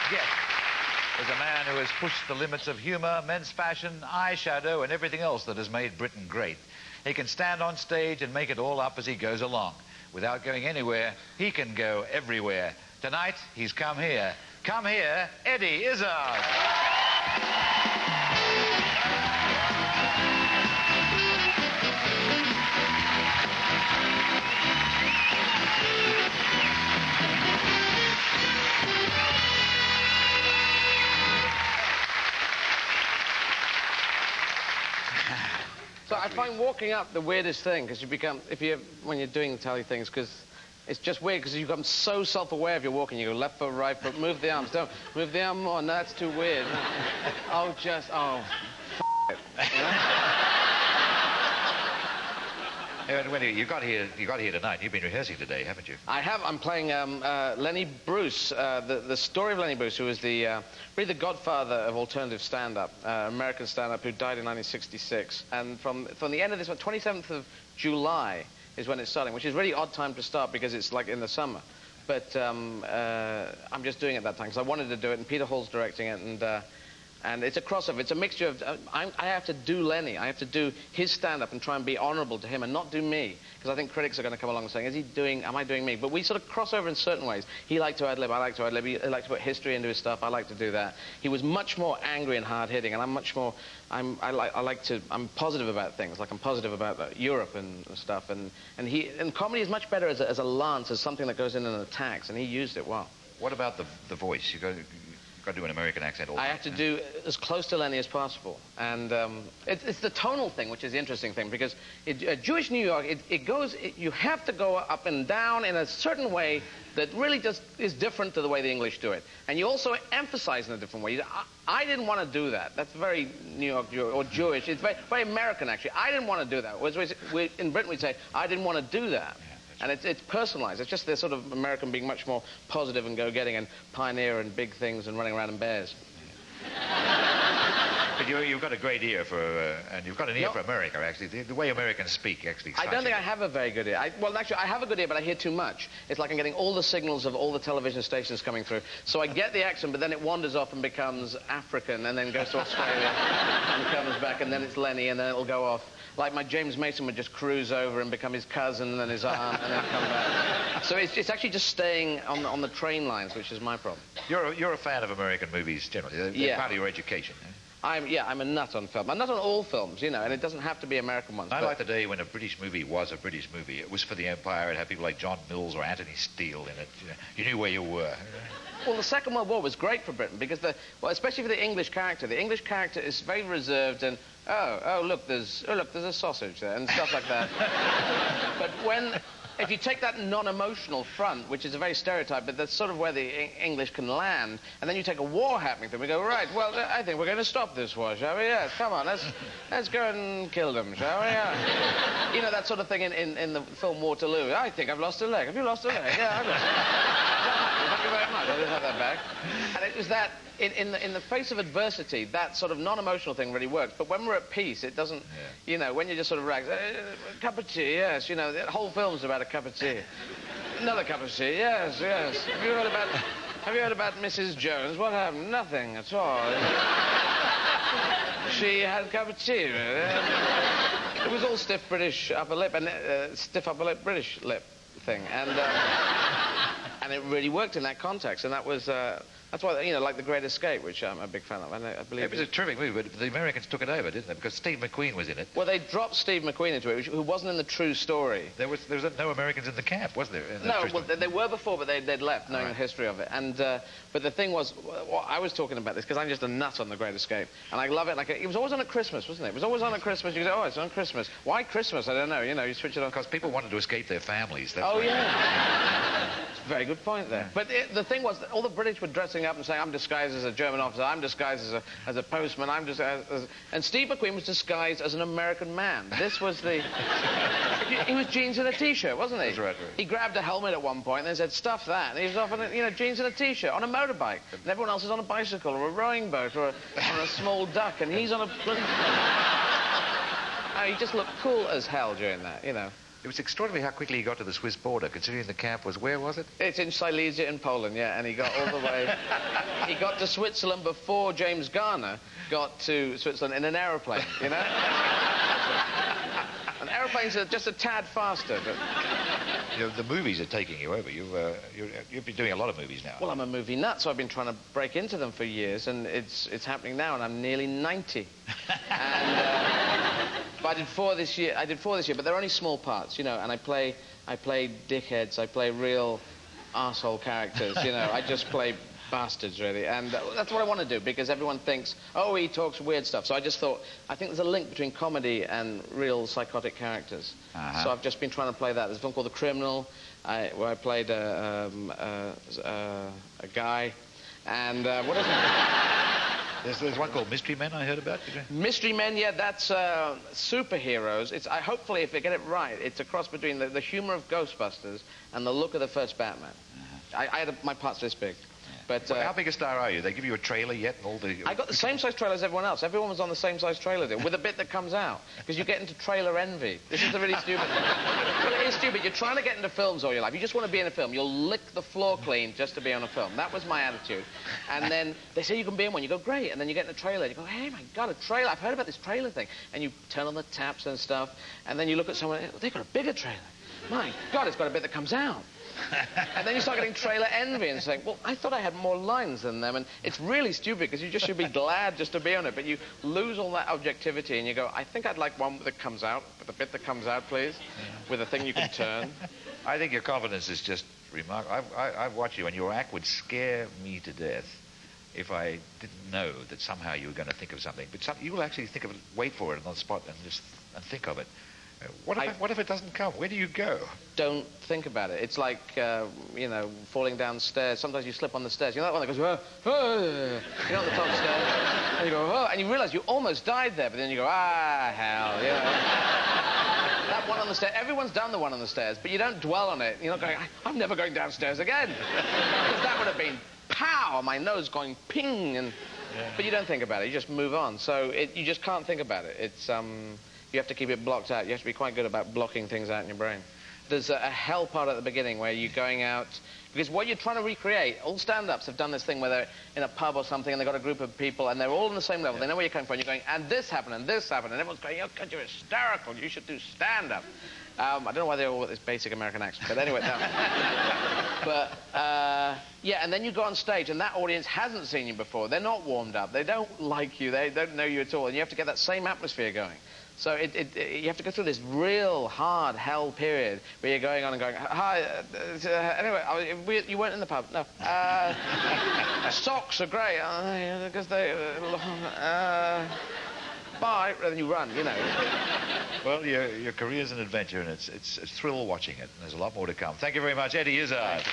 guest is a man who has pushed the limits of humour, men's fashion, eyeshadow, and everything else that has made Britain great. He can stand on stage and make it all up as he goes along. Without going anywhere, he can go everywhere. Tonight, he's come here. Come here, Eddie Izzard. So I find walking up the weirdest thing, because you become, when you're doing telly things, because it's just weird, because you become so self-aware of your walking. You go left foot, right foot, move the arms, don't move the arm more. No, that's too weird. Oh, it. You know? You got here tonight. You've been rehearsing today, haven't you? I have. I'm playing Lenny Bruce, the story of Lenny Bruce, who was really the godfather of alternative stand-up, American stand-up, who died in 1966. And from the end of this one, 27th of July is when it's starting, which is a really odd time to start because it's like in the summer. But I'm just doing it that time because I wanted to do it, and Peter Hall's directing it, and it's a crossover. It's a mixture of... I have to do Lenny. I have to do his stand-up and try and be honourable to him and not do me. Because I think critics are going to come along and saying, am I doing me? But we sort of cross over in certain ways. He liked to ad-lib, I like to ad-lib. He liked to put history into his stuff, I like to do that. He was much more angry and hard-hitting, and I'm much more... I'm positive about things. Like, I'm positive about Europe and stuff. And comedy is much better as a lance, as something that goes in and attacks, and he used it well. What about the voice? You've got to do an American accent all the time. I have to do as close to Lenny as possible. And it's the tonal thing, which is the interesting thing, because Jewish New York, you have to go up and down in a certain way that really just is different to the way the English do it. And you also emphasize in a different way. I didn't want to do that. That's very New York or Jewish. It's very, very American, actually. I didn't want to do that. In Britain, we'd say, I didn't want to do that. And it's personalized. It's just this sort of American being much more positive and go-getting and pioneer and big things and running around in bears. But you've got a great ear for, and you've got an ear for America, actually. The way Americans speak, actually. I don't think I have a very good ear. Well, actually, I have a good ear, but I hear too much. It's like I'm getting all the signals of all the television stations coming through. So I get the accent, but then it wanders off and becomes African, and then goes to Australia, and comes back, and then it's Lenny, and then it'll go off. Like my James Mason would just cruise over and become his cousin, and then his aunt, and then come back. So it's actually just staying on the train lines, which is my problem. You're a fan of American movies generally. They're part of your education. Eh? I'm a nut on film. I'm not on all films, you know, and it doesn't have to be American ones. I like the day when a British movie was a British movie. It was for the Empire. It had people like John Mills or Anthony Steele in it. You knew where you were. Well, the Second World War was great for Britain because, especially for the English character is very reserved and, look, there's a sausage there and stuff like that. But if you take that non-emotional front, which is a very stereotype, but that's sort of where the English can land, and then you take a war happening thing, we go, right, well, I think we're going to stop this war, shall we? Yes, come on, let's go and kill them, shall we? Yeah. You know, that sort of thing in the film Waterloo. I think I've lost a leg. Have you lost a leg? Yeah, I've lost a leg. Thank you very much. I didn't have that back. And it was that, in the face of adversity, that sort of non-emotional thing really works. But when we're at peace, it doesn't, you know, when you're just sort of rags, a cup of tea, yes, you know, the whole film's about a cup of tea. Another cup of tea, yes, yes. Have you heard about Mrs. Jones? What happened? Nothing at all. She had a cup of tea. It was all stiff British upper lip, and stiff upper lip British lip thing. And it really worked in that context, and that was... That's why, you know, like The Great Escape, which I'm a big fan of. I believe it was a terrific movie, but the Americans took it over, didn't they? Because Steve McQueen was in it. Well, they dropped Steve McQueen into it, who wasn't in the true story. There was no Americans in the camp, was there? No, well, there were before, but they'd left, knowing the history of it. And but the thing was, I was talking about this because I'm just a nut on The Great Escape, and I love it. Like it was always on at Christmas, wasn't it? It was always on at Christmas. You go, oh, it's on Christmas. Why Christmas? I don't know. You know, you switch it on because people wanted to escape their families. That's yeah. Very good point there. But the thing was, all the British were dressing up and saying, I'm disguised as a German officer, I'm disguised as a postman, and Steve McQueen was disguised as an American man. This was the... He was jeans and a T-shirt, wasn't he? That's right. He grabbed a helmet at one point and they said, stuff that. And he was off on, you know, jeans and a T-shirt on a motorbike. And everyone else is on a bicycle or a rowing boat or a small duck, and he's on a... Oh, he just looked cool as hell during that, you know. It was extraordinary how quickly he got to the Swiss border, considering the camp was... Where was it? It's in Silesia in Poland, yeah, and he got all the way... he got to Switzerland before James Garner got to Switzerland in an aeroplane, you know? And aeroplanes are just a tad faster, but... You know, the movies are taking you over. You've been doing a lot of movies now. Well, I'm a movie nut, so I've been trying to break into them for years, and it's happening now, and I'm nearly 90. And... but I did four this year, but they're only small parts, you know, and I play dickheads, I play real arsehole characters, you know, I just play bastards, really, and that's what I want to do, because everyone thinks, oh, he talks weird stuff, so I just thought, I think there's a link between comedy and real psychotic characters. So I've just been trying to play that. There's a film called The Criminal, where I played a guy, and what is it? There's one called Mystery Men I heard about. Mystery Men, yeah, that's superheroes. Hopefully, if I get it right, it's a cross between the humour of Ghostbusters and the look of the first Batman. My part's this big. But, well, how big a star are you? They give you a trailer yet? And all the... I got the same size trailer as everyone else. Everyone was on the same size trailer deal, with a bit that comes out. Because you get into trailer envy. This is the really stupid thing. Well, it is stupid. You're trying to get into films all your life. You just want to be in a film. You'll lick the floor clean just to be on a film. That was my attitude. And then they say you can be in one. You go, great. And then you get in a trailer. You go, hey, my God, a trailer. I've heard about this trailer thing. And you turn on the taps and stuff. And then you look at someone, oh, they've got a bigger trailer. My God, it's got a bit that comes out. And then you start getting trailer envy and saying, well, I thought I had more lines than them. And it's really stupid, because you just should be glad just to be on it. But you lose all that objectivity and you go, I think I'd like one that comes out, with a bit that comes out, please, with a thing you can turn. I think your confidence is just remarkable. I've watched you, and your act would scare me to death if I didn't know that somehow you were going to think of something. But you will actually think of it, wait for it on the spot and think of it. What if it doesn't come? Where do you go? Don't think about it. It's like, you know, falling downstairs. Sometimes you slip on the stairs. You know that one that goes, you know, on the top stairs. And you go, and you realise you almost died there, but then you go, hell, you know. That one on the stairs, everyone's done the one on the stairs, but you don't dwell on it. You're not going, I'm never going downstairs again. Because that would have been, pow, my nose going ping, and... Yeah. But you don't think about it, you just move on. So you just can't think about it. It's, you have to keep it blocked out. You have to be quite good about blocking things out in your brain. There's a hell part at the beginning where you're going out... Because what you're trying to recreate, all stand-ups have done this thing where they're in a pub or something and they've got a group of people and they're all on the same level. Yeah. They know where you're coming from. You're going, and this happened, and this happened. And everyone's going, oh, God, you're hysterical. You should do stand-up. I don't know why they're all with this basic American accent. But anyway, no. But, yeah, and then you go on stage and that audience hasn't seen you before. They're not warmed up. They don't like you. They don't know you at all. And you have to get that same atmosphere going. So you have to go through this real hard hell period where you're going on and going, hi, anyway, you weren't in the pub, no. Socks are great, because they, bye, and then you run, you know. Well, your career's an adventure, and it's thrill watching it, and there's a lot more to come. Thank you very much, Eddie Izzard.